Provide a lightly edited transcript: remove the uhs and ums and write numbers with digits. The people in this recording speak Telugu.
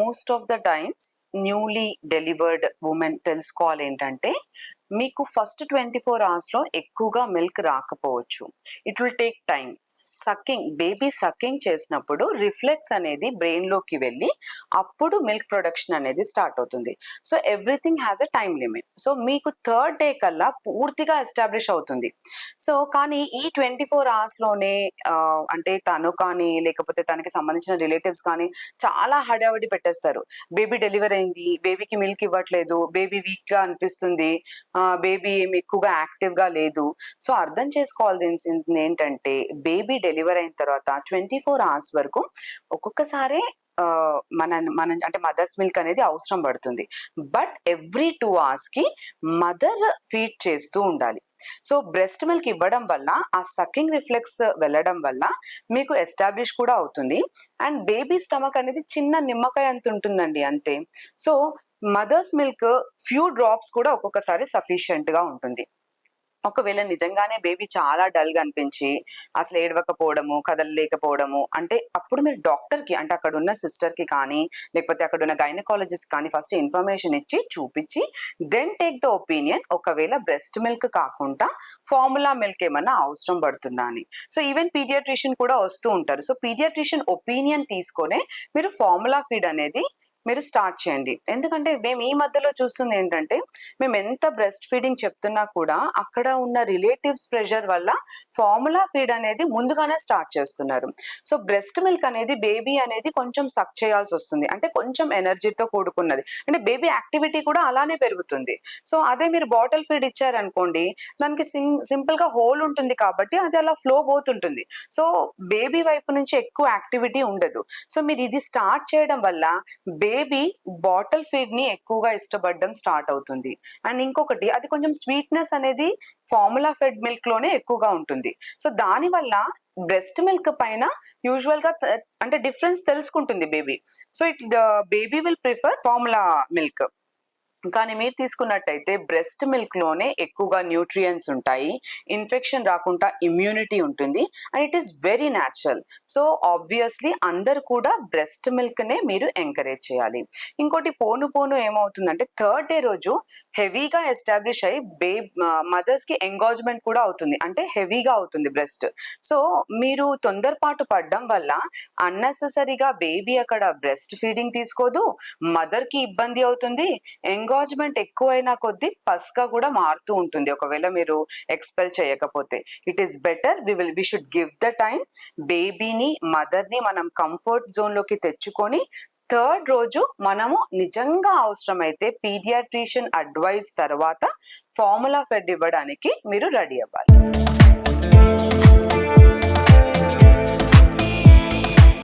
Most of the times newly delivered women తెలుసుకోవాలి ఏంటంటే మీకు ఫస్ట్ 24 అవర్స్లో ఎక్కువగా మిల్క్ రాకపోవచ్చు. It will take time. Baby sucking చేసినప్పుడు రిఫ్లెక్స్ అనేది బ్రెయిన్లోకి వెళ్ళి అప్పుడు మిల్క్ ప్రొడక్షన్ అనేది స్టార్ట్ అవుతుంది. So everything has a time limit. So మీకు థర్డ్ డే కల్లా పూర్తిగా ఎస్టాబ్లిష్ అవుతుంది. సో కానీ ఈ 24 అవర్స్లోనే అంటే తను కానీ లేకపోతే తనకి సంబంధించిన రిలేటివ్స్ కానీ చాలా హడావిడి పెట్టేస్తారు. బేబీ డెలివరీ అయింది, బేబీకి మిల్క్ ఇవ్వట్లేదు, బేబీ వీక్గా అనిపిస్తుంది, బేబీ ఏమి ఎక్కువగా యాక్టివ్గా లేదు. సో అర్థం చేసుకోవాల్సింది ఏంటంటే బేబీ డెలివరీ అయిన తర్వాత 24 అవర్స్ వరకు ఒక్కొక్కసారి మన అంటే మదర్స్ మిల్క్ అనేది అవసరం పడుతుంది. బట్ ఎవ్రీ 2 అవర్స్కి మదర్ ఫీడ్ చేస్తూ ఉండాలి. సో బ్రెస్ట్ మిల్క్ ఇవ్వడం వల్ల ఆ సక్కింగ్ రిఫ్లెక్స్ వెళ్ళడం వల్ల మీకు ఎస్టాబ్లిష్ కూడా అవుతుంది. అండ్ బేబీ స్టమక్ అనేది చిన్న నిమ్మకాయ అంత ఉంటుందండి, అంతే. So mothers milk few drops కూడా ఒక్కొక్కసారి సఫిషియెంట్గా ఉంటుంది. ఒకవేళ నిజంగానే బేబీ చాలా డల్గా అనిపించి అసలు ఏడవకపోవడము, కదలలేకపోవడము అంటే అప్పుడు మీరు డాక్టర్కి అంటే అక్కడ ఉన్న సిస్టర్కి కానీ లేకపోతే అక్కడ ఉన్న గైనకాలజిస్ట్ కానీ ఫస్ట్ ఇన్ఫర్మేషన్ ఇచ్చి చూపించి దెన్ టేక్ ద ఒపీనియన్. ఒకవేళ బ్రెస్ట్ మిల్క్ కాకుండా ఫార్ములా మిల్క్ ఏమన్నా అవసరం పడుతుందా అని. సో ఈవెన్ పీడియాట్రిషియన్ కూడా వస్తూ ఉంటారు. సో పీడియాట్రిషియన్ ఒపీనియన్ తీసుకొనే మీరు ఫార్ములా ఫీడ్ అనేది మీరు స్టార్ట్ చేయండి. ఎందుకంటే మేము ఈ మధ్యలో చూస్తుంది ఏంటంటే మేము ఎంత బ్రెస్ట్ ఫీడింగ్ చెప్తున్నా కూడా అక్కడ ఉన్న రిలేటివ్స్ ప్రెషర్ వల్ల ఫార్ములా ఫీడ్ అనేది ముందుగానే స్టార్ట్ చేస్తున్నారు. సో బ్రెస్ట్ మిల్క్ అనేది బేబీ అనేది కొంచెం సక్ చేయాల్సి వస్తుంది, అంటే కొంచెం ఎనర్జీతో కూడుకున్నది, అంటే బేబీ యాక్టివిటీ కూడా అలానే పెరుగుతుంది. సో అదే మీరు బాటిల్ ఫీడ్ ఇచ్చారనుకోండి దానికి సింపుల్గా హోల్ ఉంటుంది కాబట్టి అది అలా ఫ్లో పోతుంటుంది. సో బేబీ వైపు నుంచి ఎక్కువ యాక్టివిటీ ఉండదు. సో మీరు ఇది స్టార్ట్ చేయడం వల్ల బేబీ బాటిల్ ఫీడ్ ని ఎక్కువగా ఇష్టపడడం స్టార్ట్ అవుతుంది. అండ్ ఇంకొకటి అది కొంచెం స్వీట్నెస్ అనేది ఫార్ములా ఫెడ్ మిల్క్ లోనే ఎక్కువగా ఉంటుంది. సో దాని వల్ల బ్రెస్ట్ మిల్క్ పైన యూజువల్ గా అంటే డిఫరెన్స్ తెలుసుకుంటుంది baby. So baby will prefer formula milk. కానీ మీరు తీసుకున్నట్టయితే బ్రెస్ట్ మిల్క్ లోనే ఎక్కువగా న్యూట్రియంట్స్ ఉంటాయి, ఇన్ఫెక్షన్ రాకుండా ఇమ్యూనిటీ ఉంటుంది, and it is very natural. So obviously అందరు కూడా బ్రెస్ట్ మిల్క్ నే మీరు ఎంకరేజ్ చేయాలి. ఇంకోటి పోను పోను ఏమవుతుందంటే థర్డ్ డే రోజు హెవీగా ఎస్టాబ్లిష్ అయ్యి మదర్స్ కి ఎంగాజ్మెంట్ కూడా అవుతుంది, అంటే హెవీగా అవుతుంది బ్రెస్ట్. సో మీరు తొందరపాటు పడడం వల్ల అన్నెసెసరీగా బేబీ అక్కడ బ్రెస్ట్ ఫీడింగ్ తీసుకోదు, మదర్ కి ఇబ్బంది అవుతుంది, ఎంగాజ్మెంట్ ఎక్కువైనా కొద్దీ పస్కా కూడా మారుతూ ఉంటుంది ఒకవేళ మీరు ఎక్స్పెల్ చేయకపోతే. It is better we should give the time. బేబీని మదర్ని మనం కంఫర్ట్ జోన్లోకి తెచ్చుకొని థర్డ్ రోజు మనము నిజంగా అవసరమైతే పీడియాట్రిషియన్ అడ్వైస్ తర్వాత ఫార్ములా ఫెడ్ ఇవ్వడానికి మీరు రెడీ అవ్వాలి.